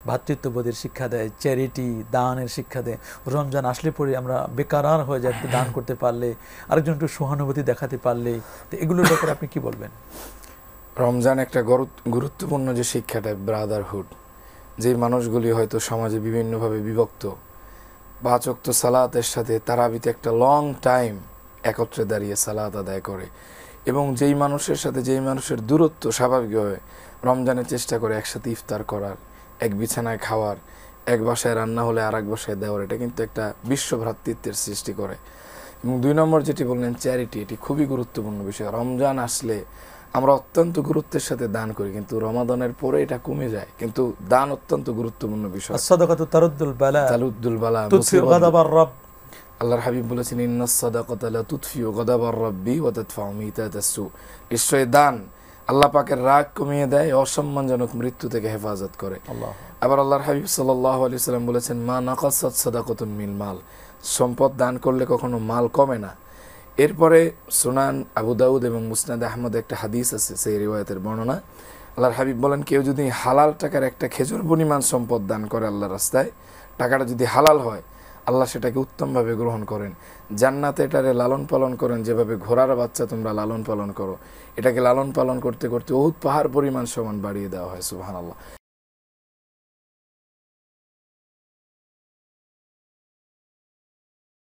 ভ্রাতৃত্ববোধের শিক্ষা দেয়, চ্যারিটি, দানের শিক্ষা দেয়। রমজান আসলে পরে আমরা বেকারার হয়ে যায় একটু দান করতে পারলে, আরেকজন একটু সহানুভূতি দেখাতে পারলে। তো এগুলোর ব্যাপারে আপনি কি বলবেন? রমজান একটা গুরুত্বপূর্ণ যে শিক্ষাটা, ব্রাদারহুড, যে মানুষগুলি হয়তো সমাজে বিভিন্নভাবে বিভক্ত, 5 ওয়াক্ত সালাতের সাথে তারাবিতে একটা লং টাইম একত্রে দাঁড়িয়ে সালাত আদায় করে, এবং যেই মানুষের সাথে যেই মানুষের দূরত্ব স্বাভাবিকভাবে রমজানের চেষ্টা করে একসাথে ইফতার করার, এক বিছানায় খাওয়ার, এক বাসায় রান্না হলে আর এক বাসায় দেওয়ার, এটা কিন্তু একটা বিশ্ব ভ্রাতৃত্বের সৃষ্টি করে। এবং 2 নম্বর যেটি বললেন চ্যারিটি, এটি খুবই গুরুত্বপূর্ণ বিষয়। রমজান আসলে আমরা অত্যন্ত গুরুত্বের সাথে দান করি, কিন্তু রমাদানের পরে এটা কমে যায়, কিন্তু দান অত্যন্ত গুরুত্বপূর্ণ বিষয়। সাদাকাতু তারুদ্দুল বালা তালুদ্দুল বালা, তুতফিউ গাদাবার রব। আল্লাহর হাবিব বলেছেন, ইন্নাস সাদাকাতা লা তুতফিউ গাদাবার রাব্বি ওয়া তাদফাউ মিতাতাস সু। নিশ্চয়ই দান আল্লাহ পাকের রাগ কমিয়ে দেয়, অসম্মানজনক মৃত্যু থেকে হেফাজত করে। আবার আল্লাহর হাবিব সাল্লাল্লাহু আলাইহি সাল্লাম বলেছেন, মা নাকাসাত সাদাকাতুন মিন মাল। সম্পদ দান করলে কখনো মাল কমে না। এরপরে সুনান আবু দাউদ এবং মুসনাদ আহমদ একটা হাদিস আছে, সেই রিওয়ায়াতের বর্ণনা। আল্লাহর হাবিব বলেন, কেউ যদি হালাল টাকার একটা খেজুর পরিমাণ সম্পদ দান করে আল্লাহর রাস্তায়, টাকাটা যদি হালাল হয়, আল্লাহ সেটাকে উত্তমভাবে গ্রহণ করেন। জান্নাতে এটারে লালন পালন করেন, যেভাবে ঘোড়ার বাচ্চা তোমরা লালন পালন করো, এটাকে লালন পালন করতে করতে উহুদ পাহাড় পরিমাণ সমান বাড়িয়ে দেওয়া হয়। সুবহানাল্লাহ।